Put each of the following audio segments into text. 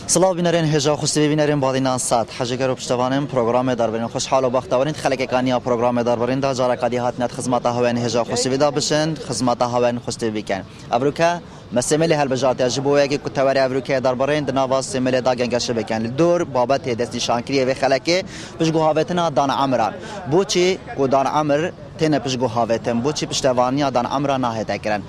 سلام بینرین هجا خوشی بینرین بادینان سات حجگر و پشتوانم پروگرام داربرین خوشحال و بختوارین خلک کانیا پروگرام داربرین دا جارا کدی هات نت خدمت هاون هجا خوشی ودا بشن خدمت هاون خوشی بیکن ابروکا مسمل هل بجات اجبو یکی کتواری ابروکا داربرین دنواس سمل دا گنگش بکن دور بابت دستی شانکری و خلک بجگو هاوتنا دان عمران بوچی کو دان عمر تنه بجگو هاوتن بوچی پشتوانیا دان عمران نهت کرن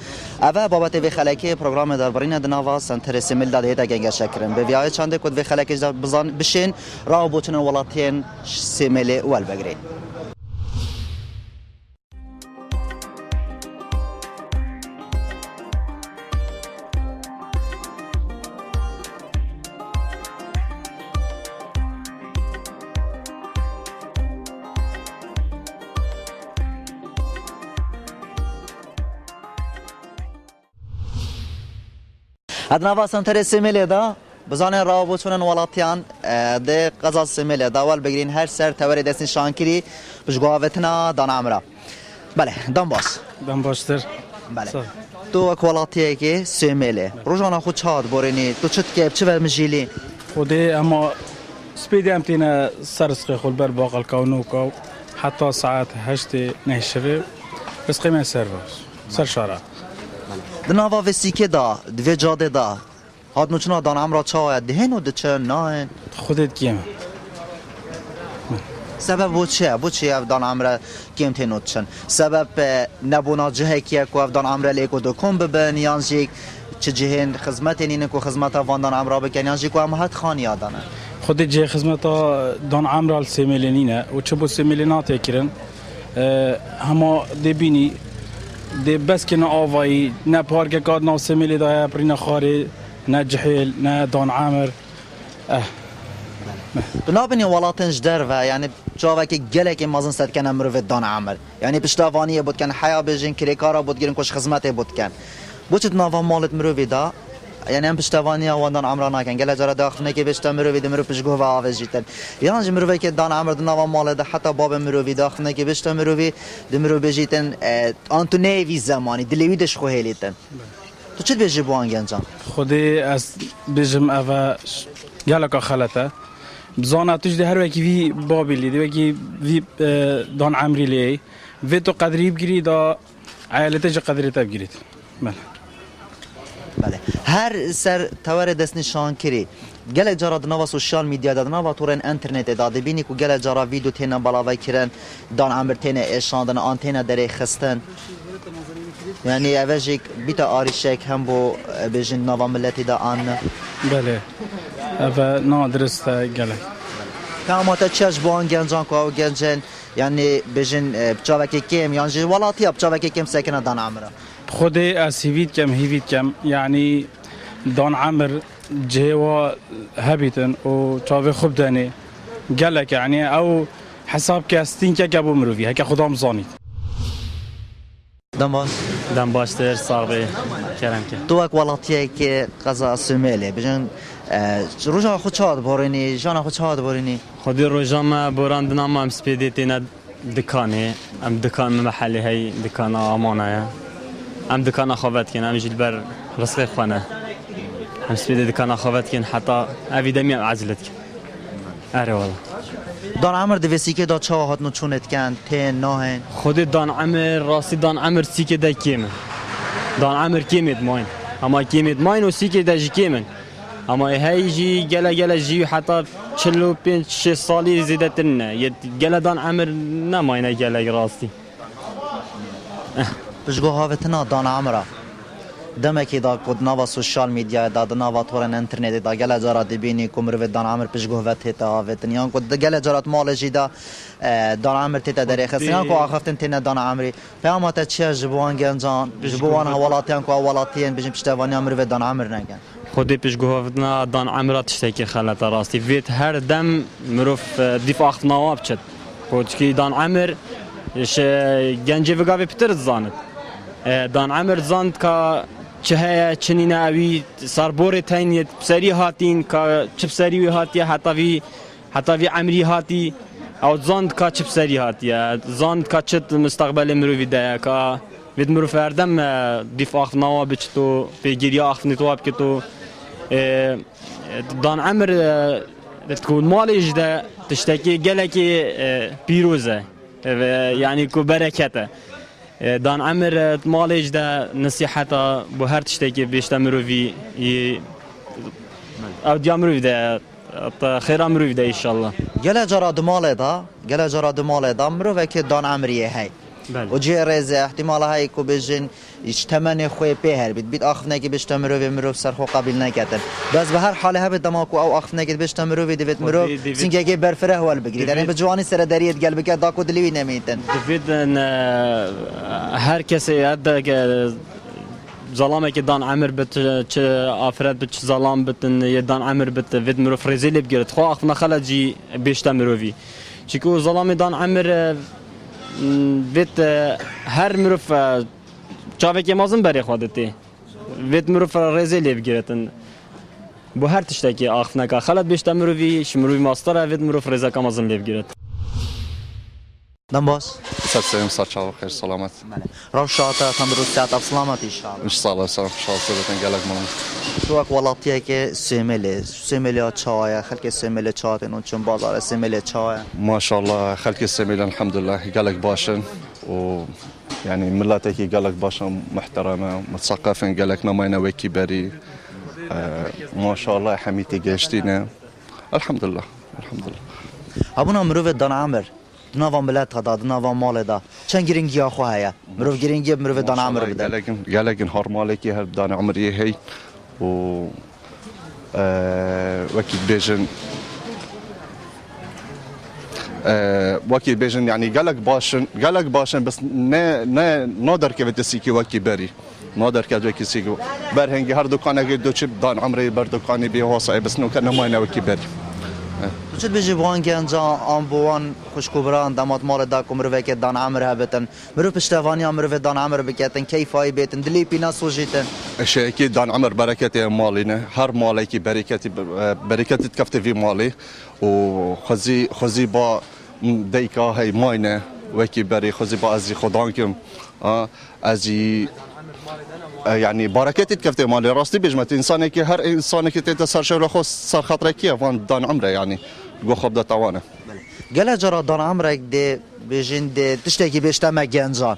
اوه بابت و خلک پروگرام داربرین دنواس سنتر سمل دا هیتا گنگش کرن به ویای چنده کد و خلک بزن بشین راه بوچن ولاتین سمل ول بگرین ادنا سنتر سمل دا بزانه راه بوچن ولاتیان ده قزا سمل دا ول بگرین هر سر توری دستین شانکری بجگاوتنا دان عمرا بله دان باشتر بله تو اکوالاتیه که سمله روزانه خود چاد برینی تو چت که چه و مجیلی خودی اما سپیدی امتینا سرسخ خود بر باقل کانو کو حتی ساعت 8 نهشره بس قیمه سر شارع دنوا وسیکه دا دوی جاده دا هاد نوچنا دان عمرا چا دهن و دچه نه خودت کیم سبب بوچه دان عمرا کیم تنوچن سبب نبونا جهه کیه کو دان عمرا لیکو دو کم ببن یانجیک چه جهن خدمت اینه کو خدمت وان دان عمرا بکن یانجیک و هم خانی آدانه خودت جه خدمت دان عمرا سیملینینه و چه بو سیملینات یکرن هما دبینی ده بس که نه آوایی نه پارک کاد نه سمیلی دای پرین خاری نه جحیل نه دان عامر بنابني ولاتنج در و یعنی جاوا که گله که مازن صد کنه مرو دان عامر یعنی پشتوانی بود کن حیا بجین کریکارا بود گیرن کوش خدمت بود کن بوچت ناوا مالت مرو دا یعنی هم پشتوانی و دان عمران نکن گله جرا داخل نکی بشت مرو دی مرو پشگو و آواز جیتن یعنی مرو که دان عمر ناوا مال ده حتی باب مرو داخل نکی بشت مرو دی مرو بجیتن آنتونی وی زمانی دلیویدش خو هلیتن تو چه بیجی بوان گنجان خودی از بیجم اوا گله که خالته بزانه توش ده هر وکی وی بابی لیدی وکی وی دان عمری لی وی تو قدری بگیری دا عائلتش قدری تبگیرید بله هر سر توار دست نشان کری گله جرا دنوا سوشال میدیا دنوا تورن اینترنت داده بینی کو گله جرا ویدیو تینا بالاوی کرن دان عمر تینا اشاندن آنتینا دره خستن یعنی اوجیک بیت آریشک هم بو بجن نوا ملتی دا آن بله اوا نادرست گله کاماتا چش بوان گنجان کو گنجن یعنی بجن بچاوکی کم یعنی ولاتی بچاوکی کم سکنه دان عمر خودی از هیوید کم یعنی دان عمر جوا هبیتن و چاوی خوب دانی گلک یعنی او حساب که استین که گبو مروی هک خودم زانید دم باشتر صاحب کرم که تو اک ولاتیه که قضا سمیله بجن روزا خود چاد بارینی جانا خود چاد بارینی خودی روزا ما باران دنام هم سپیدی تینا دکانه ام دکان محلی هی دکان آمانه ام دکان خوابت کن ام جلبر رزق خانه ام سپید دکان خوابت کن حتی اویدمی عزلت کن اره والله دان عمر دویسیکه دا چه هات نو چونت کن تین نه خود دان عمر راستی دان عمر سیکه دا کیمن دان عمر کیمید ماین اما کیمید ماین و سیکه دا جی کیمن اما هی جی گله جی حتی 45 سالی زیده ترنه یه گله دان عمر نماینه گله راستی بجگو هاوتنا دان عمره دمکی دا کد نوا سوشال میدیا دا نوا تورن اینترنت دا گله جارات بینی کمر دان عمر بجگو هوت هتا هاوتن یان کد گله جارات مال جیدا دان عمر تتا در خص یان کو آخفتن تن دان عمری پیامات چه جبوان گنجان جبوان حوالاتیان کو حوالاتین بجیم پشتوانی عمر دان عمر نگن خودی بجگو هوتنا دان عمرات تشتکی خلات راستی ویت هر دم مروف دفاع نواب چت کودکی دان عمر ش گنجی وگاوی پتر زاند دان عمر زاند که چه چنین اوی سربور تاینیت بسری هاتین که چه بسری هاتی حتی وی عمری هاتی او زاند که چه بسری هاتی زاند که چه مستقبل مروی ده که وید مرو فردم دیف آخف نوا بچ تو پیگیری آخف نتواب که تو دان عمر تكون مالج ده تشتكي قالكي بيروزة يعني كو بركته دان عمر مالج ده نصيحته بهر تشتكي بيشتمرو في او ديامرو ده خير امرو ده ان شاء الله گله جرا دمال دا مرو وکی دان عمریه هی و جی رزه احتمال هایی که بجن اجتماع خوی پیهر بید آخف نگی بشتمرو و مرو سرخو قبیل نکتن بس به هر حال هبت دماکو او آخف نگی بشتمرو و دیوید مرو سینگه برفره هول بگیری در این بجوانی سر دریت گل بکرد داکو دلیوی نمیتن دوید هر کسی عده که ظلامه که دان عمر بت چه آفراد بت ظلام بتن یه دان عمر بت وید مرو فرزیلی بگیرد خو آخف نخلا جی بشتمرو وی چیکو ظلام دان عمر وید هر مرو چاوه که مازن بری خودتی وید مرو فرزیلی بگیرتن بو هر تشتکی آخف نکا خلت بشتمرو وی شمروی ماستره وید مرو فرزا که مازن بگیرد دنباس سلام سلام خير سلامت روشاتا تندرستات سلامت ان شاء الله ان شاء الله سلام ان شاء الله تنقلك مالك تو اك ولاتیه که سیمله چای خلک سیمله چاتن اون چون بازار سیمله چای ما شاء الله خلق السميل الحمد لله قالك باشن و يعني ملاتك قالك باشن محترمه متثقفين قالك نماينا وكي بري ما شاء الله حميتي جاشتينا الحمد لله ابونا مرو دان عمر نوام ملت هدا نوام مال دا چند گرینگی آخو هیا مرو گرینگی مرو دان عمر بده قالك نهار مالكي هر دان عمري هي و وكي بيجن وكي بيجن يعني قالك باشن بس نادر كيف تسيكي وكي بري نادر كيف تسيكي برهنجي هر دكانه قد چب دان عمري بر دكاني بي هو صعب بس نو كان ما انا وكي بري تو چه بيجي بوان گنجا ام بوان خوشکوبران داماد مال دا کومرو وک دان عمر هبتن مرو پشتوانی مرو دان عمر بکتن کیفای بیتن دلی پینا سوجیتن شيء اكيد دان عمر بركتي مالينا هر مالكي بركتي تكفتي في مالي وخزي با ديكا هي ماينه وكي بري خزي با ازي خدانكم ازي يعني بركتي تكفتي مالي راستي بيجمت انسانك هر انسانك تتصر شو خو صار خاطرك كيف دان عمره يعني جو خبده طوانه گله جرا دان عمرك دي بيجين دي تشتكي بيشتما گنجان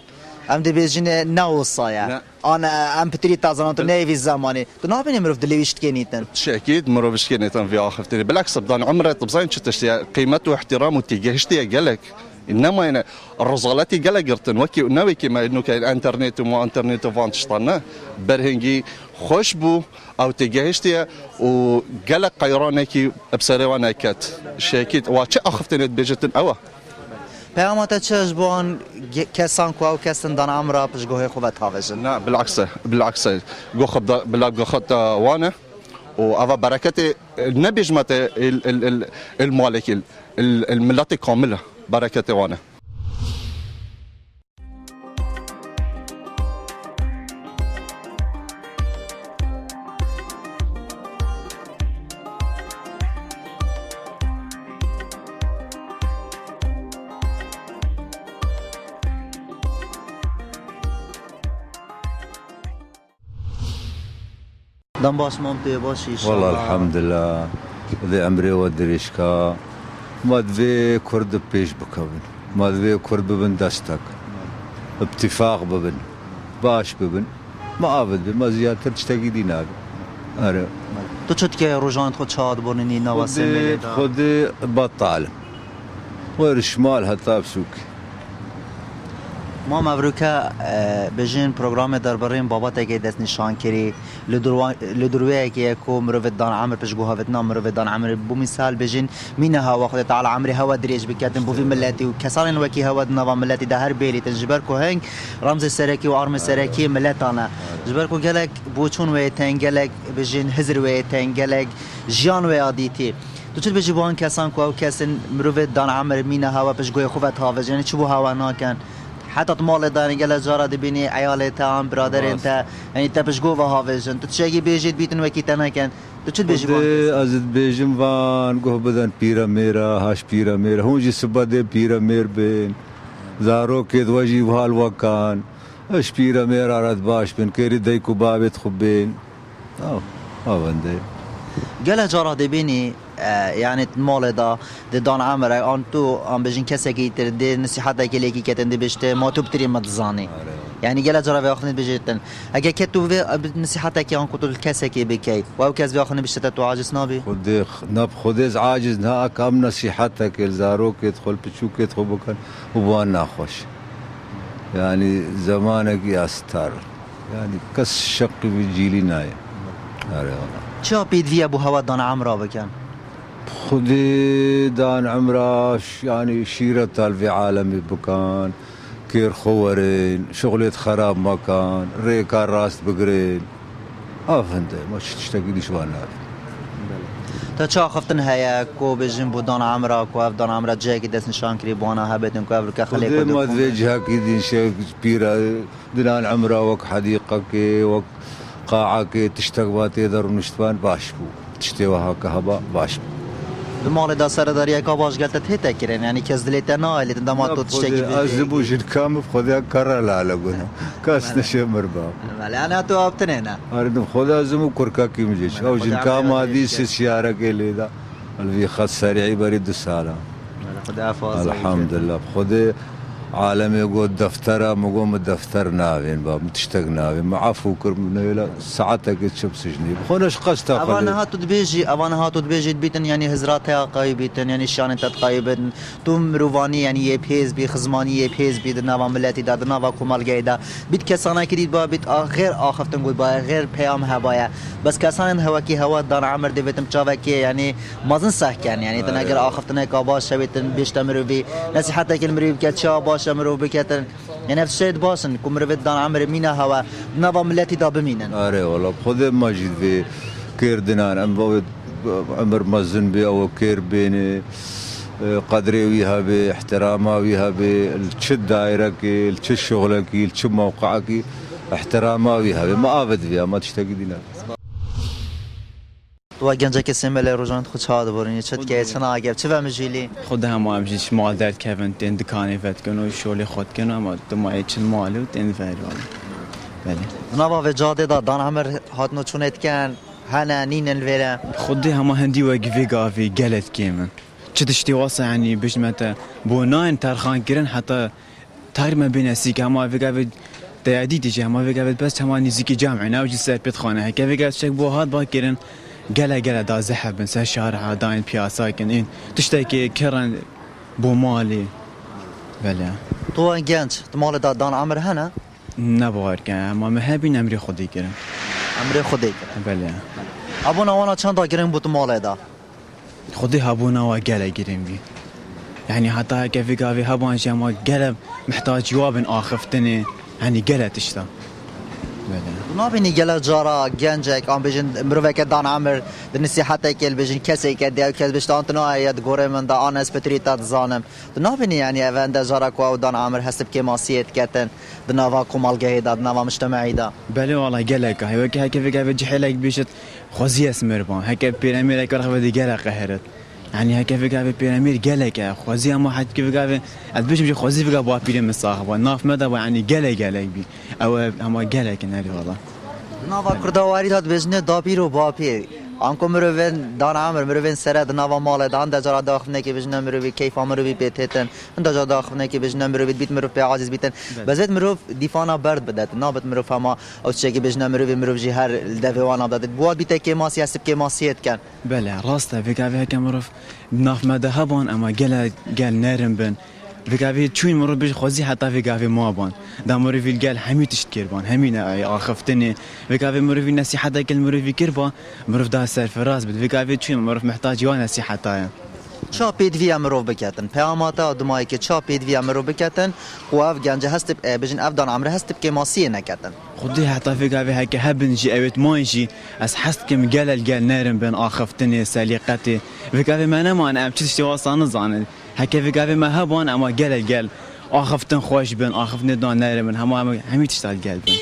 ام دي بيجين ناوصايا انا ام بتري تازان تو نيفي زماني تو نابين مرف دليشت كينيتن شيء اكيد مرو بشكينيتن في اخر بالعكس بدان عمره طبزين تشتي قيمته واحترامه تجهشتي قالك انما انا الرزالاتي قالك قرتن وكي نوكي ما انه كان انترنت وما انترنت فانتشطنا برهنجي خوشبو او تجهشتي وقالك قيرانكي بسريوانا كات شيكيت واتش اخفتن بيجتن اوا پیامات چش بوان کسان کو او کسان دان عمره پشگوه خوبت هاوجن لا بالعكس جو خبدا بلا جو خدت وانا وأفا بركتي نبيجمت المالك الملات كاملة بركتي وانا دم باش ممتي باشي والله الحمد لله ذي أمري ودريشكا ما ذي كرد بيش بكبن ما ذي كرد ببن دستك اتفاق ببن باش ببن ما أبد ما زيادة تشتكي دينار أره تو چت که روزان خود شاد برنی نواسه خود بطال ورشمال حتى بسوك ما مبروکه بجین پروگرام دربارین بابت که دست نشان کری لدرویه که کو مروت دان عمر پشگوها وتنا مروت دان عمر بو مثال بجین مینه هوا خود تعالی عمری هوا دریج بکتن بو في ملتی و کسان وکی هوا نوا ملتی ده هر بیری تجبر کو هنگ رمز سرکی و آرم سرکی ملتانه جبر کو گلک بوچون و تنگلک بجین هزر و تنگلک جیان و عادیتی تو چه بجی بوان کسان کو او کسان مروت دان عمر مینه هوا پشگوی خوبت هوا یعنی چه بو هوا ناکن حتی مال دانی گل جارا دبینی عیالت هم برادر انت یعنی تپش گو و هاویجن تو چه بیجید بیتن وکی تنکن تو چه بیجی وان از بیجم وان گو بدن پیرا میرا هاش پیرا میرا هونجی سبده پیرا میر بین زارو که دوجی وحال وکان اش پیرا میرا رد باش بین کری دیکو بابت خوب بین او بنده گله جارا دبینی یعنی مال دا دان عمر آن تو آن بجین کسی که تر دی نصیحت که لیکی کتن دی بشته ما تو بتری مدزانی یعنی گله جارا وقتی بجیتن اگه که تو نصیحت که آن کتول کسی که بکی و او کس وقتی بشته تو عاجز نبی خود از عاجز نه کام نصیحت که زارو که تخل پچو که تخو بکن و بان نخوش يعني زمانك يستر يعني كس شق بجيلي ناي چا بيد في ابو هوا دان عمرا بكن خدي دان عمرا يعني شيرة في عالمي بكان كير خورين شغلة خراب مكان ريكا راس بقرين فهمت ما تشتاقي شو انا تا چا خفتن هيا کو بجن بو دان عمرا کو اف دان عمرا جاي کی دس نشان كري بونا هبتن کو اف خلي کو ما وجهك دي شيء بيرا دان عمرا وك حديقه كي وك قاعه كي تشتاق باتي در نشتوان باشبو تشتوها كهبا باشبو دمال دا سرداري کا باش قالت هيتا كرين يعني كز دليت انا اللي دما تو تشتكي ازبو جن كام خذا كرر لا لقنا كاس نشمر باب انا تو ابتنينا اريد خذا ازمو كركا كي مجيش او جن كام هذه سياره كي دا اللي خد سريعي بريد السلام الحمد لله خذ عالم يقول دفتره مقوم الدفتر نافين باب متشتق نافين معفو كرم ساعتك تشوف سجني بخونش قصتا اوانا هاتو دبيجي بيتن يعني هزراتها قايبتن يعني شان انت قايبن توم رواني يعني يبهز بي خزماني يبهز بي نوا ملتي دا نوا كمال جيدا بيت كسانا كريد با بيت غير اخفتن قول با غير بيام هوايا بس كسان هواكي هوا دان عمر دبتم تشاوكي يعني مازن سحكن يعني تناغر اخفتن كاباش شبيتن بيشتمرو بي نصيحتك المريب كتشا شمرو بكتن يعني نفس الشيء باسن كمرفت دان عمر مينا هوا نظام ملتي دا بمينن اري والله خذ ماجد في كير دنان عمر مزن بي او كير بين قدري ويها باحترامها ويها بالتشد دايرك التش شغلك التش موقعك احترامها ويها ما ابد فيها ما تشتاق دينا تو گنجک سیمل روزان خود شاد برین چت که چنا اگر چه و مجیلی خود هم امجیش مال درد کردن تن دکانی فت کنو شغل خود کنو اما تو ما چن مالو تن فریال بله نوا و جاده دا دان عمر هات نو چونت کن هنا نين الفيلا خود هم هندي وقفي قافي قالت كيمن چتشتي واسه يعني بش متى بوناين ترخان كرن حتى تار ما بين سيك هم في قافي تعديد جه هم في قافي بس هم نزيكي جامع ناوج سر بيت خانه هيك في قافي شك بو هاد باكرن قلا دا زحب بن سر شارع داين بياسا كن تشتكي كرن بو مالي بله تو گنج مال دا دان عمر هنا نبغار كان ما مهبين امري خودي كرن امر خودی کرد بله ابونا وانا چند تا گرین بود مال دا خودي هابونا وقلا قريم بي يعني حتى كيف قافي هابون جما قلب محتاج جواب آخفتني يعني قلا تشتا بله نابینی گله جارا گنجک آن بیشن مروفه دان عمر نصیحتی که بیشن کسی که دیو کس بیشتر آنتنا آید گوره من دا آن اسپتریت زانم نابینی یعنی اوند جارا کو دان عمر حسب که ماسیت کتن دنوا کمالگه دا دنوا مجتمعی دا بله والله قلق هاي كيف قافي جحلك بيشت خوزي اسمر بان هيك بيرامير هيك رخبه دي قلق قهرت يعني هيك في قافي بيرامير قلق خوزي ما حد كيف قافي ادبش بيجي خوزي في قابو بيرامير صاحب ناف مدى يعني قلق بي او هم قلق ناري والله نوا کردواری داد بیشنه دابیرو باپی آنکو مروفن دان عمر مروفن سرد نوا مال دان دجارا داخل که بیشنه مروفی کیف مروفی بیتهتن دجارا داخل که بیشنه مروفی بیت مروف به عاجز بیتن بزد مروف دیفانا برد بدت نابت مروف هما او چه که بیشنه مروف جی هر دفعوانا بدت بود بیت که ماسی هست که ماسیت کن بله راسته في قافي هيك مروف ناف مدى هبون اما قال نارم بن في قافي تشوين مروف بيش خوزي حتى في قافي ما بان دا مروف قال حمي تشتكير بان حمي اخفتني في قافي مروف نصيحة كل مروف كربا مروف دا سر في راس بد في قافي تشوين مروف محتاج يوان نصيحة تايا چا پید وی امروز بکتن پیاماتا دمایی که چا پید وی امروز بکتن و اف گنج هست بجن اف دان عمر هست که ماسی نکتن خدي حتى في قافي هيك هبن جي اوت مايجي اس حست كم قال نارم بين اخفتني سليقتي في قافي ما انا ام تشتي وصان زان هيك في قافي ما هبون اما قال اخفتن خوش بين اخفتني دان نارم هم تشتغل قلبن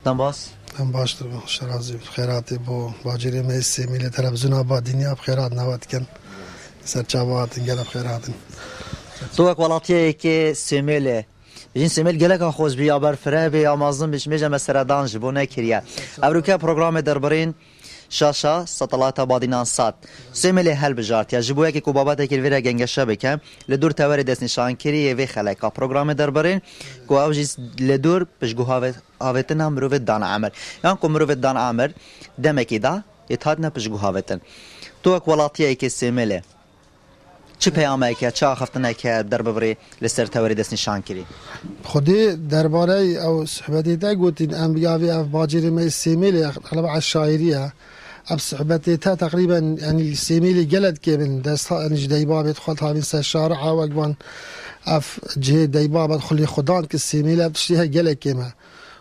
دم باس هم باشتر شرازی خیراتی بو باجری میسی میلی تلویزیون آباد دنیا بخیرات نواد کن سرچابات انگل بخیراتن تو اک ولاتیه که سیمیله بجین سیمیل گله که خوش بیا بر فره بیا مازن بش میجم سردانج بو نکریه ابروکه پروگرام دربارین شاشا سطلات بادینان سات سیمل هل بجارت یا جبویا که کوبابت که ویرا گنگشه بکم لدور توری دست نشان کری و خلاقا پروگرام دربارین کو اوجیس لدور پشگوها هاوتن مروف دان عمر یان کو مروف دان عمر دمکی دا اتحادنا پشگوها هاوتن تو اک ولاتیه که سیمله چه پیامه که چه آخفتنه که در ببری لسر توری دست نشان کری خودی درباره او صحبتی تا گوتین ام بیاوی اف باجری می سیمیلی اغلب على الشاعریه اب صحبتی تا تقریبا یعنی سیمیلی جلد که من دست ها انج دیبا بید خود ها بین سر شارع و اگوان اف جه دیبا بید خلی خدان که سیمیلی اب تشتیها جلد که ما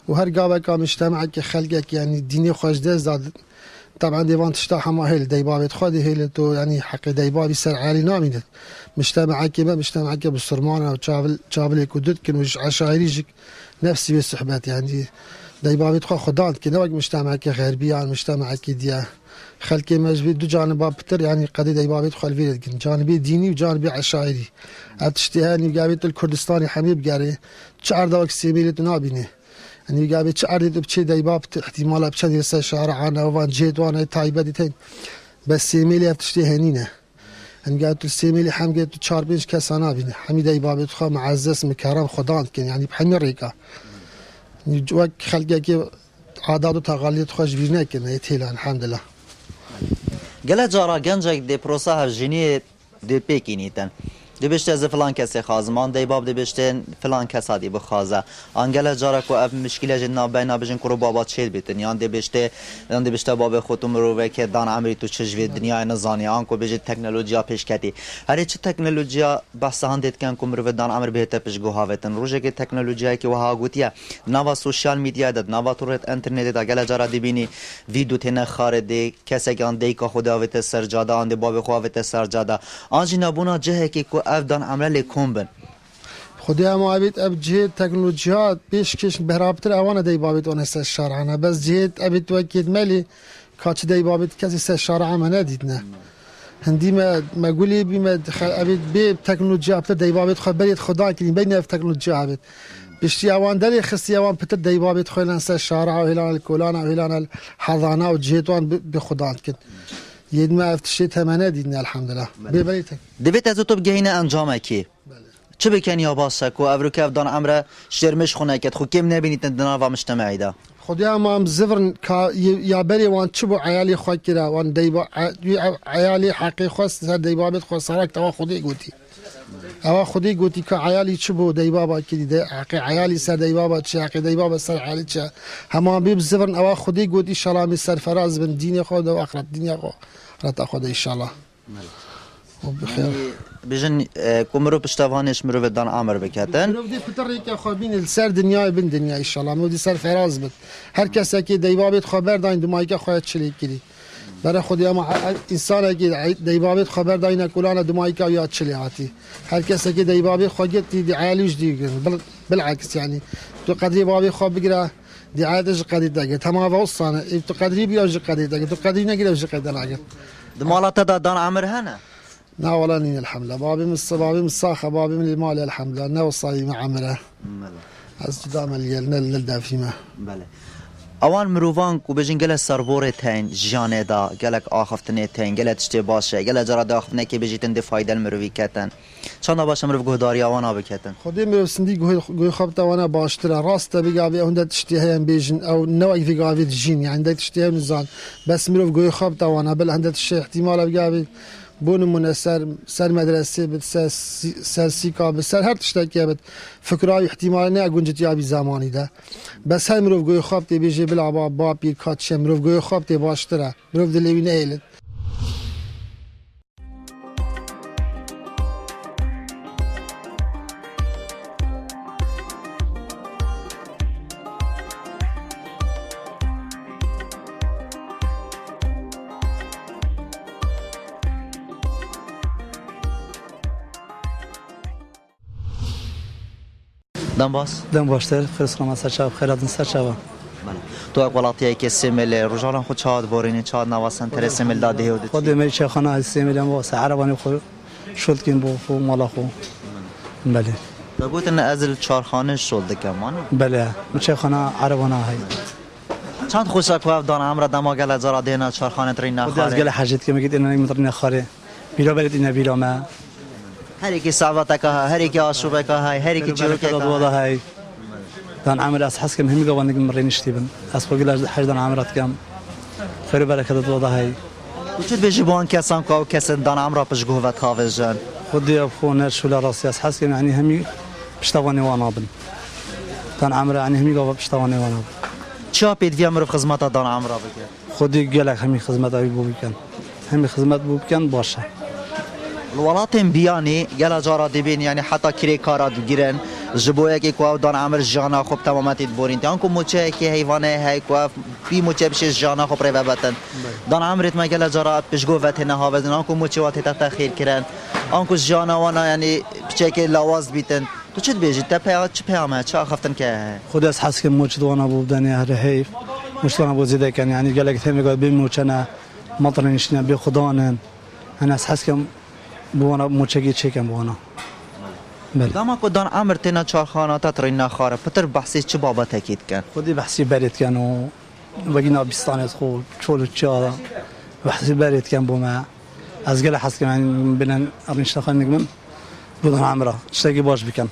و هر قابل که مجتمع که خلقك يعني دینی خوش دزد طبعا ديوان تشتاح ما هيل ديبابت خودي هيل تو يعني حق ديبابي سر عالي نامينت مجتمع كيما مجتمع كيما بالسرمانه وشابل كودت كن مش عشايريجك نفسي بالصحبات يعني ديبابت خو خدان كي نوع مجتمع كي غربيان مجتمع كي ديا خلكي مجبي دو جانب بتر يعني قد ديبابت خو الفيلد جانبي ديني وجانبي عشايري اتشتهاني قابت الكردستاني حبيب قاري شعر دوك سيميلت نابينه يعني قابل شعري بشي ديباب احتمال بشدي لسه شارعنا وان جيت وانا تايبه ديتين بس سيميلي افتشتي هنينه يعني قالت السيميلي حم قالت تشار بينش كسانا بينه حمي ديباب تخا معزز مكرم خدان كان يعني بحمي ريكا وك خلقه كي عادات وتقاليد خوش بينه كان يتهلا الحمد لله گله جارا گنجک دی پروسه هر جنی دی پیکینیتن دی بشته از فلان کسی خازمان دی باب دی بشته فلان کسا دی بخازه آنگله جارا کو اف مشکل جنا بینا بجن کرو بابا چیل بیتن یان دی بشته باب خودم رو که دان عمری تو چجوی دنیا نزانی آن کو بجه تکنولوژیا پیش کردی هر چه تکنولوژیا بحث هندید کن کو مرو دان عمر بهتر پیش گوهاوتن روزه که تکنولوژیا کی وها گوتیه نوا سوشال میدیا داد نوا تورت اینترنت دا گله جارا دی بینی ویدیو تنه خارده کسی که آن دی که خدا وت سرجاده آن دی باب خواوت سرجاده آنجی نبونا جه که کو افدان عمل لکومبن خودی هم عبید اب جهت تکنولوژیات پیش کش برابر آوان دی بابت اون است شارعنا بس جهت عبید وکید ملی کاچ دی بابت کسی است شارع ما ندید نه هندی ما قولی بیم عبید به تکنولوژی ابتر دی بابت خبریت خدا کنیم بین اف تکنولوژی عبید بشتی آوان دلی خستی آوان پتر دی بابت خیلی است شارع و هلان الکولان و هلان الحضانه و جهتوان به خدا کن ید ما افتشی تمنه دیدن الحمدلله ببریت دویت از تو بگهینه انجام کی چه بکنی آباسه کو افروکه افدان عمره شرمش خونه کت خو کم نبینید دنیا و مجتمعی دا خودی هم زفرن که یا بری وان چبو عیالی خود کرده وان دیبا عیالی حقی خواست سر دیبا بید خواست سرک توا خودی گوتی اوا خودی گوتی که عیالی چبو دیبا با کردی حقی عیالی سر دیبا با چه حقی دیبا با سر عیالی چه همه بیب زفرن اوا خودی گوتی شلامی سر فراز بن دین خود و آخرت دنیا خود رات خود ان شاء الله بخير بيجن كمرو بشتوانش مرو بدان عمر بكاتن مرو بدي بتري كخابين السر دنيا بن دنيا ان شاء الله مودي سر فراز بت هر کس کی دیبابت خبر داین دمای که خواهد چلی کلی برای خودی اما انسان کی دیبابت خبر داین کلان دمای که یاد چلی عاتی هر کس کی دیبابت خواهد دی عالیش دی بالعكس يعني تو قدری بابی خواب بگیره دی عادش قدری داگه تمام وصانه تو قدری بیاج قدری داگه تو قدری نگیره وش قدر نگه دمالات دان عمر هنا لا والله نين الحمد لله بابي من بابي من الصاخه بابي من المال الحمد لله نوصي مع عمره از قدام اليل للدافيمه بله اوان مروان کو بجن گله سرور تین جانه دا گلک آخفتنه تین گله تشتی باشه گله جرا دا آخفتنه کی بجیتن دی فایدل مروی کتن چند باشه مرو گهداری اوان بکتن خودی مرو سندی گوی خواب توانا باشتر راست بگاوی اون تشتی هم بیجن او نوعی فی گاوی جین يعني دا تشتی هم نزان بس مرو گوی خواب توانا بل هند تشتی احتمال بگاوی بونمون سر مدرسه بد سر سیکا بد سر هر تشتی که بد فکرای احتمال نه گنجت یابی زمانی ده بس هر مرو گوی خواب تی بیجی بلعبا با پیر کاتش مرو گوی خواب تی باشتره مرو دلیوی نه دم باشتر خیرسلام سرچاو خیراتن سرچاو تو اقوالاتیه که سیمل روزان خود چاد بورینی چاد نواسن تر سیمل داده هودی خود می چه خانه از سیمل هم واسه عربانی خود شد کن بو خو مالا خو بله بگوت ان ازل چهار خانه شد کمان بله چه خانه عربانه های چند خوشا که دان عمر دما گل جرا دینا چارخانه ترین خود از نخاره گل حاجت که میگید اینا مطر نخاره بیرا برید اینا بیرا ما هر کی صعبت که هر کی آشوب که هر کی چیرو که وضع هاي دان عمر از حس که مهمی گوان نگم مرین اشتیبن از بقول از حاج دان عمرت کم خیر برکت وضع هاي وجود بجبان کسان که کس دان عمر پشگوه و تاوجن خودی ابخون شولا راسي از حس که يعني همي بشتواني وانابن دان عمر يعني همي گوا بشتواني وانابن چیا پید وی امر خدمت دان عمر بگه خودی گلک همي خدمت ای بو بکن همي خدمت بو بکن باشه الولات بیانی گل جارا دبین یعنی حتی کری کارات گیرن جبوی که کو دان عمر جانا خوب تمامات بورین تان کو موچه که حیوانه هی کو بی موچه بشه جانا خوب ری بتن دان عمرت ما گل جارا پشگو وته نه هاوزن آن کو موچه وات تاخیر کردن آن کو جانا وانا یعنی بچه که لواز بیتن تو چت بیجی تا چه پیامه چه خفتن که خود از حس که موچه وانا بو بدن هر حیف مشتاق بو زیده کن یعنی گلک تمی گاد بی موچنا مطر نشنا بی خدانن انا از حس که بوانا موچگی چکم بوانا داما کو دان عمر تینا چارخانه تا ترین نخاره پتر بحثی چه بابا تاکید کن خودی بحثی برید کن و وگینا بیستانت خو چولو چارا بحثی برید کن بوما از گل حس که من بینن ارنش نخواه نگمم بودن عمره چتاکی باش بکن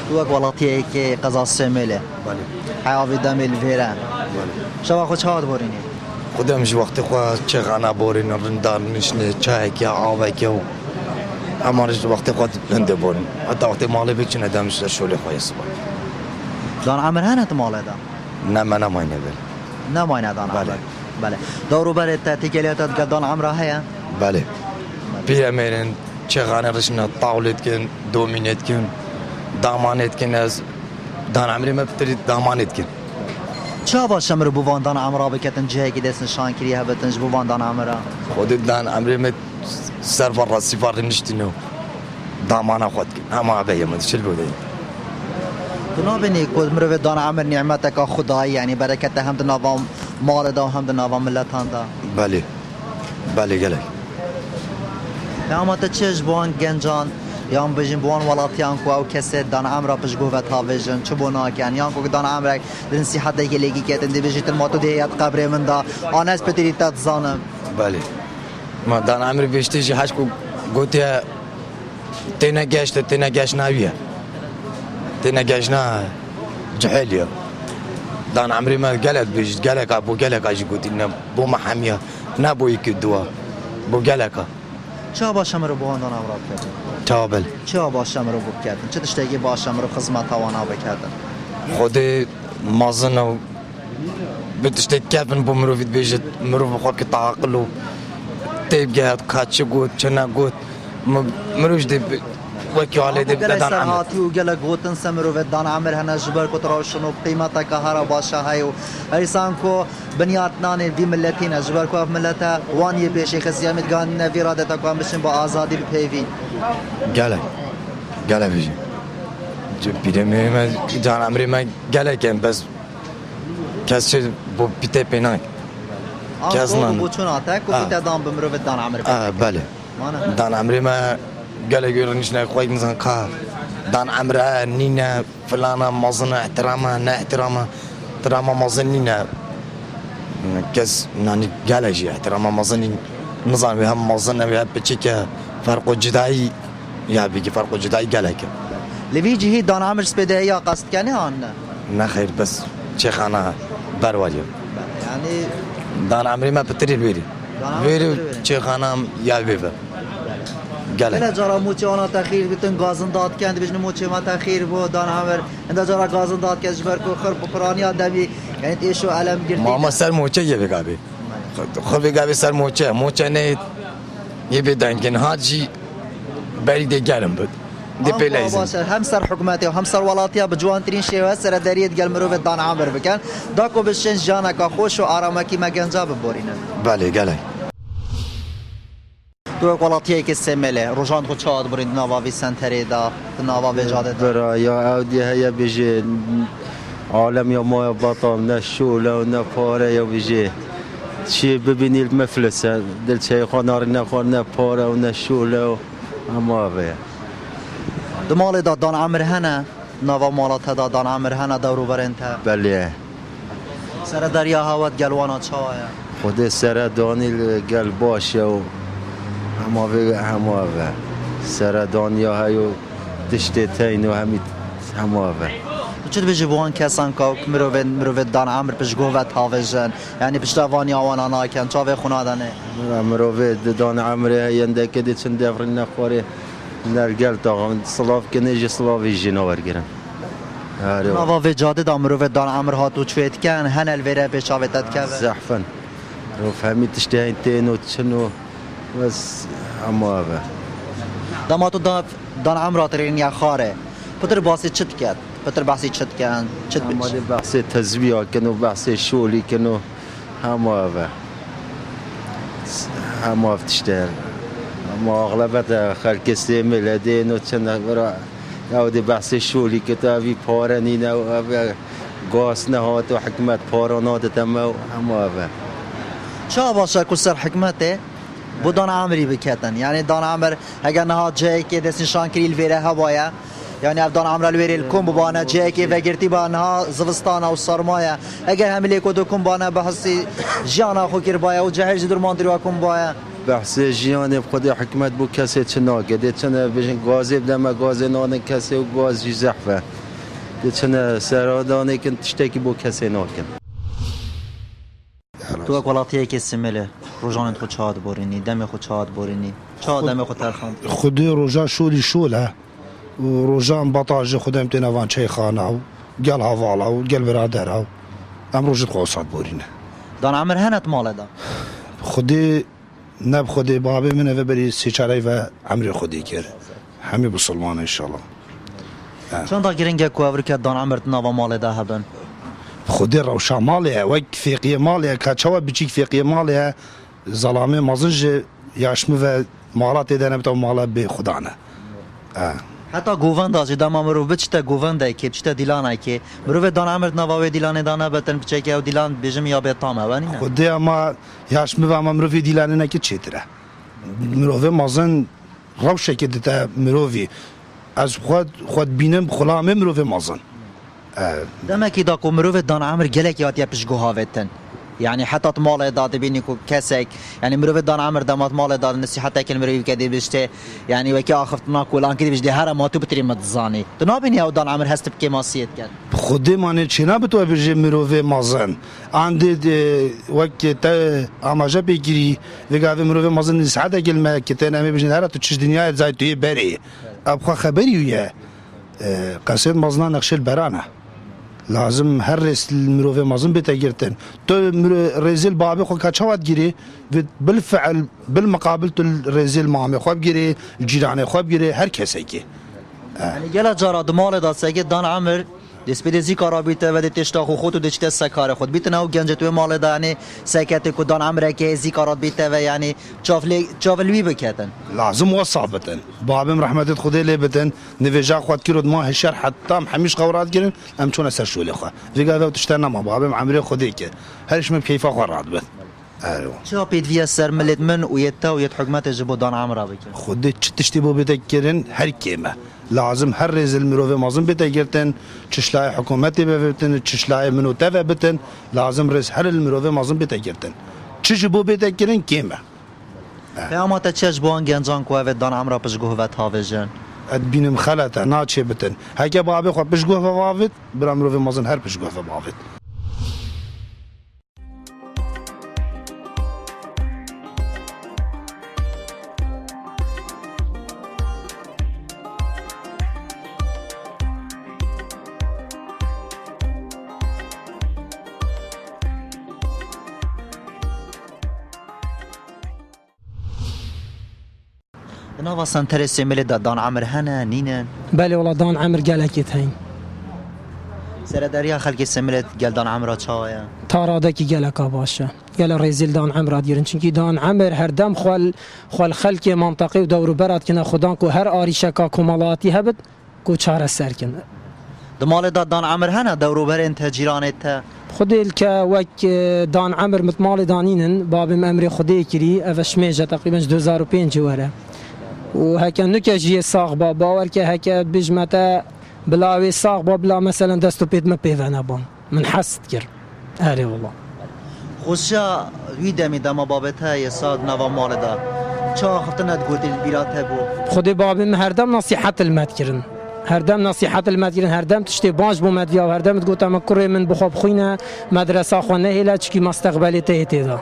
تو اک ولاتیه که قضا سمیله بله حیاوی دمیل ویره بله شما خود چهاد بورینی خودمش وقتی خواه چه غنا بورین رندار نشنه چای که آوه که و همارش وقتی خود رنده بورین حتی وقتی مالی بچینه دمش شولی خواهی سبا دان عمر هنت ماله دا نه من نماینه بل نماینه دان عمر بله. بله دارو برت تیکلیاتت دان عمر هيا بله پیره میرین چه غنا رشنه طاولت کن دومینت کن دامانت کن از دان عمری ما بترید دامانت کن چه باشم رو بوان دان عمر بکتن جهه که دست نشان کری هبتنج بوان دان عمر خود دان عمری ما سرفر را سفار نشتینو دامانا خود کن اما عبیه من چل بوده تو نبینی که مرو دان عمر نعمتک خدایی یعنی برکت هم دنوام مال دا و هم دنوام ملتان دا بله بله گله اما تا چه بوان گنجان یا بجین بوان ولاتیان کو او کسی دان عمر پشگو و تاویجن چه بونا کن یا کو دان عمر دن صحت که لگی کتن دی بجیت الماتو دیات قبر من دا آنس پتری تات زانم بله ما دان عمر بیشتیجی هاش کو گوته تینا گشت ناویه تینا گشت نا جهلیه دان عمری ما گلت بیش گلک ابو گلک اجی گوتی نه بو محمیه نه بو یک دوا بو گلک چه باشم رو بوان دان عمر بکتن تابل چه باشم رو بکتن چه تشتگی باشم رو خدمت توانا بکتن خود مازن و بتشتك كيفن بمروفيد بيجت مروف خود كتعقلو تيب جهات كاتش قوت شنا قوت مروش دي وكي على دي بدان عمر هاتي وقال قوتن سمرو في دان عمر هنا جبر كتر شنو قيمتك هرا باشا هاي هريسان كو بنيات ناني دي ملتين جبر كو ملتا وان يبيشي خزيامت قان نفي رادتا كو مشن با آزادي بيفين قال بيجي بيدمي ما دان عمري ما قال كان بس كاس بو بيتي بيناك كازنان بو چون اتاك و بيتا دان بمرو في دان عمر بله دان عمري ما قال يقول نشنا خويك مثلا كار دان عمرها نينا فلانا مازنا احترامها نا احترامها مازن نينا كاس ناني قال يجي احترامها مازن نظام هم مازن بها بتشيك فرق جدائي يا بيجي فرق جدائي قال لك لفيجي هي دان عمر سبيدايا قصد كان هان نا خير بس شيخ انا برواجي يعني دان عمري ما بتري بيري شيخ انا يا بيبا قال جرا موچه انا تاخير بتن غازن داد كند بجن موچه ما تاخير بو دان عمر اندا جرا غازن داد كز جبر كو خرب قراني ادمي يعني ايشو علم گرتي ماما سر موچه يبي قابي خبي قابي سر موچه نه يبي دانكن هاجي بري دي گرم بود دي بلايز هم سر حكومتي وهم سر ولاتيا بجوان ترين شي سر دريت قال مرو دان عمر بكن داكو بشن جانك خوش و ارامكي ما گنجا ببورين بله گله تو ولاتیه که سمله روزان خود چاد برید نواوی سنتری دا نواوی جاده دا برا یا اودی هیا بیجه عالم یا ما بطام نه شوله و نه پاره یا بیجه چی ببینی المفلس دل چه خانار نه خان نه پاره و نه شوله و اما به دمال دا دان عمر هنه نوا مالات دا دان عمر هنه دورو برنت بله سرداریا هاوت گلوانا چاوایا خود سردانی گل باشه و همه سردانیا هایو تشتی تین و همه چه بيجي بوان كسان كوك مروفد دان عمر بيش قوة هاوجن يعني بيش تافاني آوانا ناكن چاوه خونه دانه مروفد دان عمر ينده كده چند دفر نخواره نرگل تاقا صلاف کنه صلافی جناور گرن نوا في جاده دا مروفد دان عمر هاتو چويت كان هن الويره بيش آوتت كوه زحفن رو فهمي تشتهين تينو تشنو بس اما اوه داماتو دان عمر هاترين يا خاره پتر باسی چت کرد پتر باسی چت کن چت اما دی بحث تزویه کنو بحث شولی کنو همه اوه همه اوه تشتهر اما اغلبت خلق استعمال دینو چند برا او دی بحث شولی کتابی پارنین او گاس نهات و حکمت پارانات تمو همه اوه چه باشه که سر حکمته بو دان عمری بکتن یعنی دان عمر اگر نهاد جایی که دست نشان کریل ویره هوایا يعني افضل عمر الويري الكم بانا جاكي فقرتي بانها زفستانا والصرمايا اگر هملي كودكم بانا بحسي جانا خو كربايا وجهج درمان درواكم بايا بحث جیان بخدا حکمت بو کسی چنا گده چنا بجن گازی بدم گازی نان کسی و گازی زحفه ده چنا سرادانه کن تشتکی بو کسی ناکن تو اکوالاتیه که سمله روزانت خود چاد بورینی دم خود چاد بورینی چاد دم خود ترخان خودی روزا شولی شوله و روزان بطاج خودم تنوان چه خانه و گل هوالا و گل برادر و ام روزت خوصات بورینه دان عمر هنت ماله دا خودی نب خودی بابی منه و بری سیچاره و عمری خودی کرد همه بسلمان انشالله چند دا گرنگه کوور که دان عمر تناوا ماله دا هبن خودی روشا مالیه و فیقی مالیه که چوا بچیک فیقی مالیه ظلامه مازنج یاشمه و مالات دنه بتا مالا به خدانه حتی گووند از دام مرو بچته گوونده که بچته دیلانه که مرو دان عمر نواوی دیلانه دانه بتن بچه که او دیلان بیجم یا به تامه ونی نه خودی اما یاشمه و اما مرو دیلانه نکه چیتره مرو مازن روشه که دتا مروی از خود بینم خلامه مرو مازن دم کی دا کو مرو دان عمر گلک یاد یا پیش گوهاوتن يعني حتى مال داد بيني كسك يعني مروف دان عمر دامات مال داد نصيحته كل مروف كدي بيشته يعني وكي اخفتنا كولان كدي بيجدي هر ما تو بتري متزاني تنابني او دان عمر هست بكماسيت كان خودي ماني چنا بتو بيجي مروف مازن عندي وقت تا اماجه بيجري وقاوي مروف مازن نصيحته كلمه كتنا مي بيجي هر تو تش دنيا زي تو بري ابخا خبري ويا قصيد مازنا نقش البرانه لازم هر رئیس المروفه مازن بتاجرتن تو رئیس بابی خو کچوات گیری و بالفعل بالمقابل تو رئیس مامي خوب گیری الجيران خوب گیری هر کسی کی يعني جلا جرا دمال دا سگه دان عمر دسپیدزی کارا بیته و دتشتا خو خود و دچته سکار خود بیتنه و گنج تو مال دا یعنی سکته کو دان عمر که زی کارات بیته و یعنی چافلوی بکتن لازم وصابتن بابم رحمت خدای لبتن نوجا خود کیرود ما هشر حتی همیش قورات گیرن ام چون سر شولی خو دیگه دا تشتنا ما بابم عمر خدای که هرش مم کیفا خورات بد چه پید ویا سر ملت من و یتا و یت حکمت جبو دان عمر بکن خود تشتی بو بتکرن هر کیمه لازم هر رئیس المروفه مازن بتاجرتن تشلاي حكومتي بتن تشلاي منو تبع بتن لازم رئيس هر المروفه مازن بتاجرتن تشجبو بتاجرن كيما اما تشجبون گنجان کو و دان عمر پش گوهوت هاوجن ادبينم خلت ناچه بتن هكا بابي خو پش گوه واوت برامروفه مازن هر پش گوه واوت نوا سنتر سیمل دان عمر هنه نینن بله والله دان عمر گلکت هین سرداریا خلق سیملت گل دان عمر چاویا تاراده کی گلکا باشه گل رزیل دان عمر دیرن چونکی دان عمر هر دم خال خلق منطقه و دور برات کنه خدان کو هر آریشکا کمالاتی هبد کو چاره سر کنه دمال دان عمر هنه دور بر انت جیرانت خديل كوك دان عمر متمال دانينن باب امر خدي كري افشميجه تقريبا 2005 ورا وهكا نكا جي صاغ باور هكا بجمتا بلاوي صاغ بلا مثلا دستو بيت ما بيفانا بون من حست كر آره والله خوشا ویده می دما بابت های ساد نوا مال دا چا خفتنت گوتی البیرات هبو خودی بابم هر دم نصیحت المد کرن هر دم نصیحت المد کرن هر دم تشتی باش بو مدیا و هر دم گوتم کره من بخواب خوینه مدرسه خونه هلا چکی مستقبلی ته دا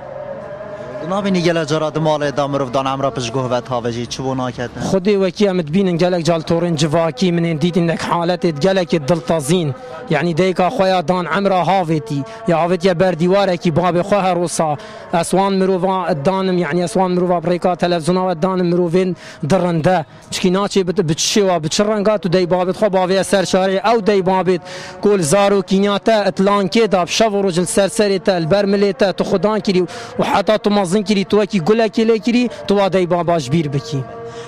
نابینی گله جرات مال دا مروف دان عمرا پشگوه و تاوجی چبو ناکتن خودی وکی امد بینن گلک جالتورن جواکی من دیدین لك حالت گلک دلتازین يعني ديكا خويا دان عمرا هافيتي يا هافيتي برديوارة كي باب خوها روسا اسوان مروفا الدانم يعني اسوان مروفا بريكا تلفزيونا الدانم مروفين درنده شكي ناتشي بتشيوا بتشرنقات ودي بابت خو بافيا سر شارع او دي بابت كل زارو كينياتا اتلان كيدا بشفو رجل سرسريتا البرمليتا تخدان كري وحتى تمازن كري توكي قولا كيلي كري تو دي بابا جبير بكي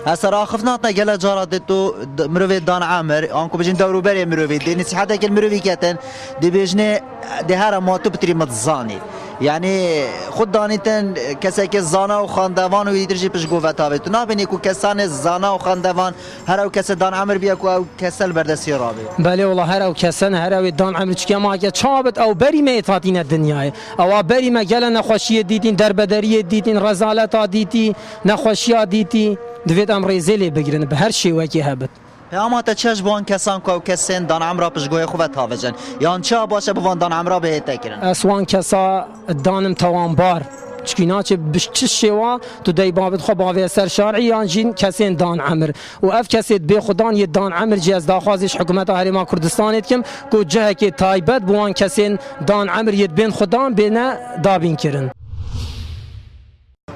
هسه خفناتنا گله جارات تو مروی دان عامر آنکو بجین دورو بری مروی دی نصیحت کل مروی کتن دی بجنه دی هر ما تو بتری متزانی یعنی خود دانیتن کسی که زانا و خاندوان و دیدرجی پش گوفتا بیت نابینی کو کسان زانا و خاندوان هر او کس دان عامر بیا کو او کسل بردسی رابی بله والله هر او کسان هر او دان عامر چکی ما که چابت او بری میتاتین دنیای او بری ما گله نخوشی دیدین دربدری دیدین رزالت دیدی نخوشی دیدی دوید ام ریزلی بگیرن به هر شی وکی هبت اما تا چش بوان کسان کو کسین دان عمرا پشگوی خوبه تاوجن یان چه باشه بوان دان عمرا به تکرن اسوان کسا دانم توانبار چکینا چه بش شوا تو دی بابت خو باوی سر شرعی یان جین کسین دان عمر و اف کسید به خدان ی دان عمر جز داخوازش حکومت هریما کردستان کم کو جه کی تایبت بوان کسین دان عمر ی بین خدان بینه دابین کرن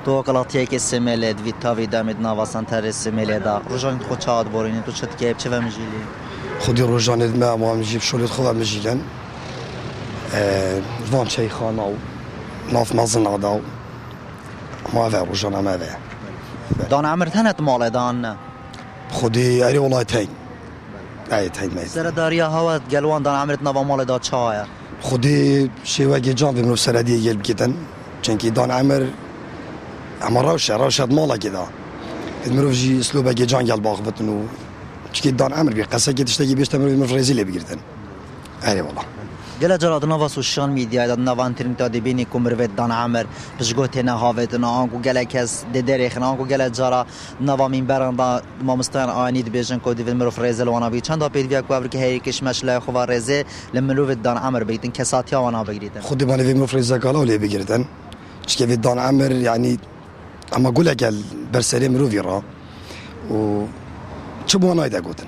تو قلاتیه که سمیل دویتا ویدا مدنا واسن تر سمیل دا روزان خود چاد بورینی تو چت که چه مجیلی خودی روزان ما ما میجیب شولت خدا مجیلن وان شی خانه و ناف مازن عداو ما و روزان ما و دان عمر تنت مال دان خودی اری والله تای ای تای میز سر داریا هوا گلوان دان عمرت نوا مال دا چایا خودی شیوه جان به سردی گل بکتن چونکی دان عمر اما روشد مالا كده المروف جي اسلوبه جي جان قال باغ بتنو چكي دان عمر بي قصه كي تشتكي بيش تمر مفرزيله بيردن اي والله گله جرات نوا سوشال میدیا دا نوان ترین تا دی بینی کومر و دان عمر پشگوت نه هاوت نه آنکو گله کس د درخ نه آنکو گله جرا نوا من برندا ما مستان آنید بیژن کو دی مروف رزل وانا بی چند تا پیدویا کو که هی کش مشله خو رزه لملوف دان عمر بیتن کساتیا وانا بگیریدن خودی من وی مفرزه قالوا لي بيردن چكي دان عمر يعني اما اقول لك برسلي مروفي را و شبو نايدا قوتن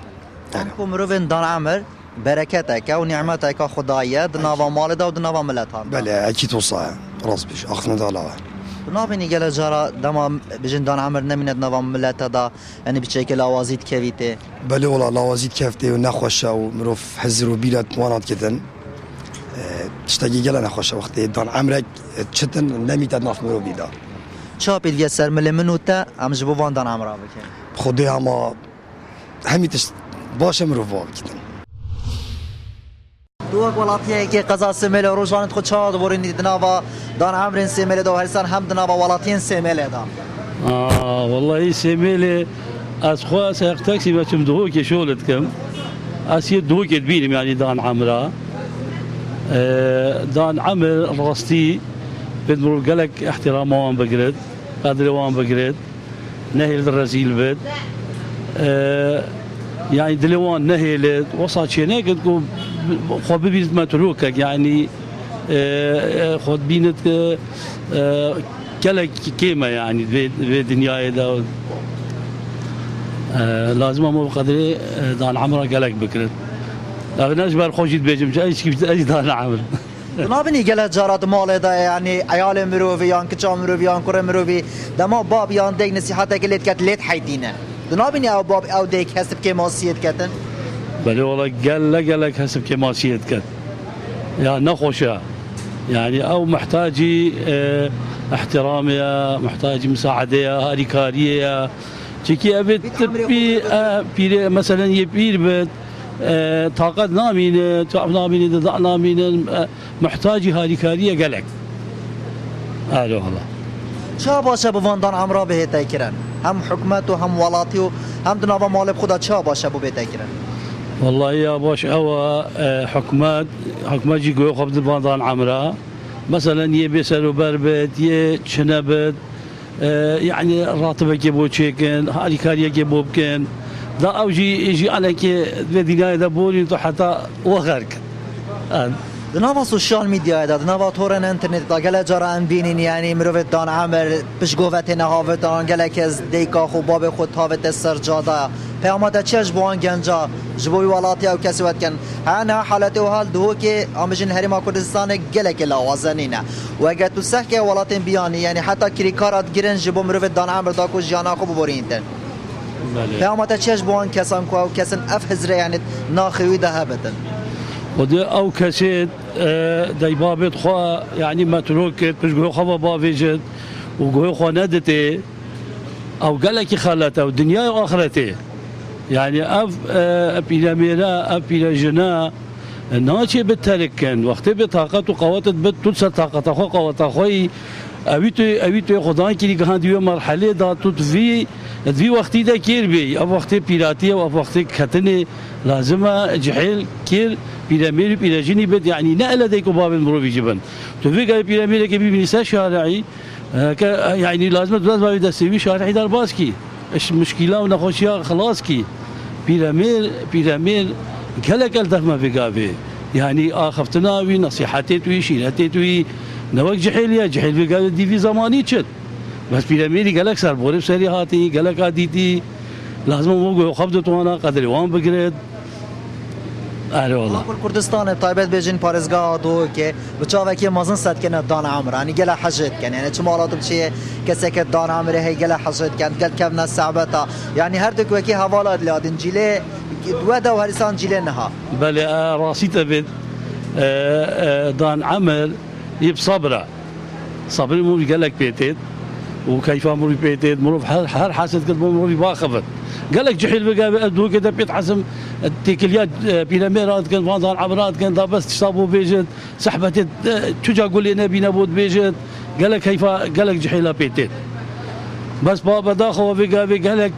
انكم مروفين دان عمر بركتك و نعمتك خدايه دناوا مال دا و دناوا ملتان بله اكيد توصى راس بيش اخفنا دالا نابینی گله جارا دما بجن دان عمر نميند نوا ملت دا يعني بشكل اوازيد كويته بله والله لوازيد كفتي و نخوشه و مروف حزر و بيرات موانات كتن تشتاقي گله نخوشه وقتی دان عمرك چتن نميتد ناف مروفي دا چاپید یه سر مل منوتا هم جبو وان دان عمرا بکن خودی اما همیتش باشه مروفا بکن دو ولاتیه که قضا سمیل روزانت خود چاد بورین دناوا دان عمرین سمیل دا و هرسان هم دناوا ولاتین سمیل دا والله سمیل از خواه سيقتاكسي ما تمدهو كي شولت كم اسيد دهو كي تبيني يعني دان عمرا دان عمر رستي بدمرو قالك احترام وان بقرد قادر وان بقرد نهي الرزيل بد يعني دلوان نهي وصل شيء نقد كو خو ببيت ما تروكك يعني خود بينت كلك كيما يعني في دنيا دا لازم مو بقدر دان عمره قالك بكرت لكن اجبر خوشيت بيجم اي دان عمر نابینی گله جارات مال دا يعني عيال مروفي يان كچا مروفي يان كره مروفي دما باب يان ديك نصيحته كليت كات ليت حيدينه نابینی او باب او ديك حسب كماسيت كتن بله والله قال لك حسب كماسيت كت يعني نخوشه يعني او محتاجي احتراميه محتاجي مساعده هاريكاريه تشكي ابد بي مثلا يبير بد طاقت نامين تعب نامين ضع نامين محتاجي هاريكاريه قالك هذا والله چا باشه بوان دان عمرا به تکرن هم حکومت و هم ولاتی و هم دنوا مال خدا چا باشه بو به تکرن والله يا باش او حكومات جي قوي خبز دان عمرا مثلا يبي سلو بربت يشنبت يعني راتبك يبو تشيكن هاري كاريك يبو بكن دا اوجي يجي على كي الدنيا دا بولي تو حتى وغرك دناوا سوشال ميديا دا دناوا تورن انترنت دا گله جارا ام بینین یعنی مروت دان عمر پش گوت نه هاوتان گله کز دیکا خو باب خود هاوت سرجادا پیامات چش بوان گنجا جبوی ولاتی او کسی وقت کن انا حالت و حال دو که امجن هرما کردستان گله که لوازنینه و اگر تو سه که ولاتین بیانی یعنی حتی کریکارات گرن جبو مروت دان عمر دا کو جانا خو بورینتن پیامات چش بوان کسان کو او کسان اف حزره یعنی ناخوی ده هبتن ودي او كاسيت داي بابت خو يعني متروكت باش جو خو بافيجت وجو خو ندتي او قالك خالته ودنيا واخرته يعني اف بيلاميرا اف بيلاجنا ناتي بالتركن وقت بطاقه وقوات بتوصل طاقه خو قوات خوي اويتو خدان كي غانديو مرحله دا توت في وقتي دا كيربي او وقت بيراتي او وقت كتني لازم جحيل كير بيراميل بيراجيني بد يعني نقله ديكو باب المروفي جبن توفيق بيراميل كي بينسى شارعي يعني لازم باب دسوي شارعي دار باسكي ايش مشكله ونخوشيا خلاص كي بيراميل كلا دفما في قافي يعني اخفتناوي نصيحتي توي شيلتي توي نوك جحيل يا جحيل في قال دي في زماني تشت بس بيراميل قالك صار بورب سري هاتي قالك عديتي لازم مو خفضته انا قدر وان بقرد آره والله كل كردستان طيبت بيجين بارزگاه دو که بچاوه که مازن صد کنه دان عمر يعني گله حجت کن يعني چه مالات بچه کسی که دان عمر هی گله حجت کن گل کبنا صعبتا يعني هر دو که حوالات لادن جيله ودا وهرسان جيله نها بله راسي تبت دان عمر يب صبر مو قالك بيتت وكيف امر بيتت مروف هر حاسد قد مروف باخفت قال لك جحيل بقى ادو كده بيتحسم التيكليات بيلاميرات كان فاضل عبرات كان بس تصابوا بيجت سحبت تجا قول لي نبي نبود بيجت قال لك كيف قال لك جحيل بيتت بس بابا داخل بقى قال لك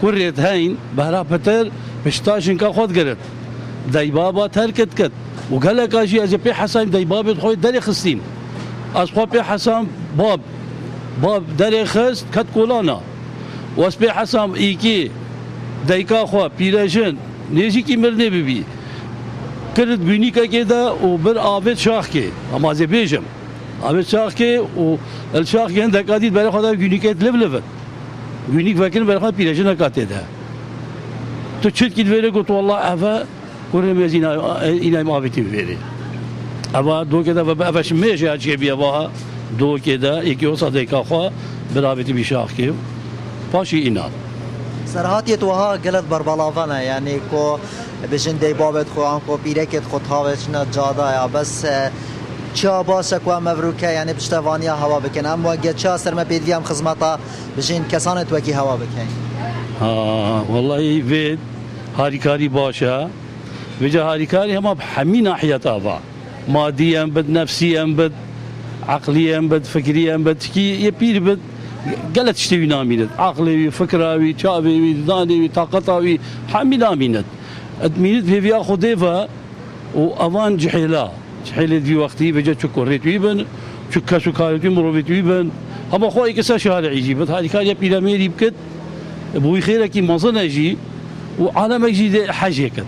كريت هين بهرا بتر بشتاشن كا خود قرت داي بابا تركت كت وقال لك اجي اجي بي حسام داي بابا خوي داري خصين اصحاب بي حسام باب داري خست كت كولانا واسبي حسام ايكي دايكا خو بيراجن نيجي كي مرني ببي كرت بينيكا كده وبر ابيت شاخكي اما زي بيجم ابيت شاخكي والشاخ عندك قاعد بالي خدا بينيكا لبلبت بينيك فاكر بالي خدا بيراجن كاتده تو تشيل كي فيري قلت والله افا كوري مزينا الى ما بيتي فيري ابا دو كده افاش ميجي اجي بيها دو كده ايكي وصديقا خو برابطي بشاخكي باشي إناد سرهاتي توها قلت بربلاوانا يعني كو بجن دي بابت خو انكو بيركت خو تاوچنا جادا يا بس چا باشا كو مبروكه يعني بشتوانيا هوا بكن اما گچا سر ما بيديام خدمتا بجن كسانت وكي هوا بكن والله في هاريكاري باشا بجا هاريكاري هم بحمي ناحيه ابا ماديا بد نفسيا بد عقليا بد فكريا بد كي يبير بد قالت تشتوي نامينت عقلي فكراوي شابي داني طاقتاوي حامي نامينت ادمينت في اخو ديفا وامان جحيلا في وقتي بجا شكوريت ويبن شكا شكاريت مروبيت ويبن هم اخوي كسا شارع يجي بس هذه كان يبي لاميري بكت ابوي خيرك ما ظن يجي وعلى ما يجي حاجه كت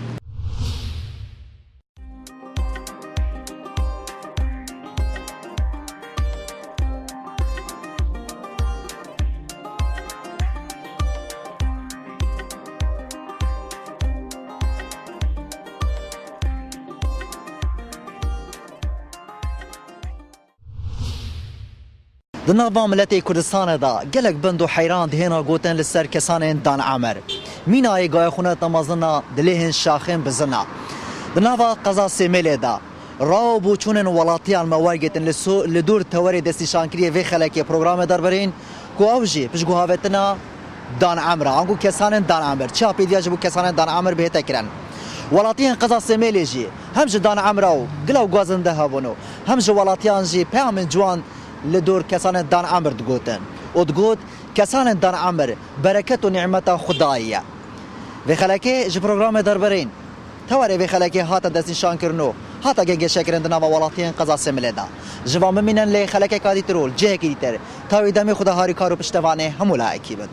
دنابا ملتي كردستان دا قلق بندو حيران دهينا قوتن لسر كسانين دان عمر مين آي قاية خونة تمازنا دليهن شاخين بزنا دنابا قضا سيميلي دا راو بوچونن ولاتيان مواجهتن لدور توري دستي شانكريه في خلقية پروگرام دربرين كو اوجي پشگو هاوتنا دان عمر عنقو كسانين دان عمر چا بيديا جبو كسانين دان عمر بهتا كرن ولاتيان قضا سيميلي جي همج دان عمرو قلو قوازن دهابونو همج ولاتيان جي پیامن جوان لدور كسان دان عمر دقوتن ودقوت كسان دان عمر بركة ونعمة خداية في خلاكي جي بروغرام دربرين تواري في خلاكي هاتا دستي شان كرنو هاتا گنگ شکرند نوا ولاتین قضا سیمله دا جوام مینن لی خلک کادی ترول جه کی دیتر تا ایدمی خدا هاری کارو پشتوانه همولا اکیبد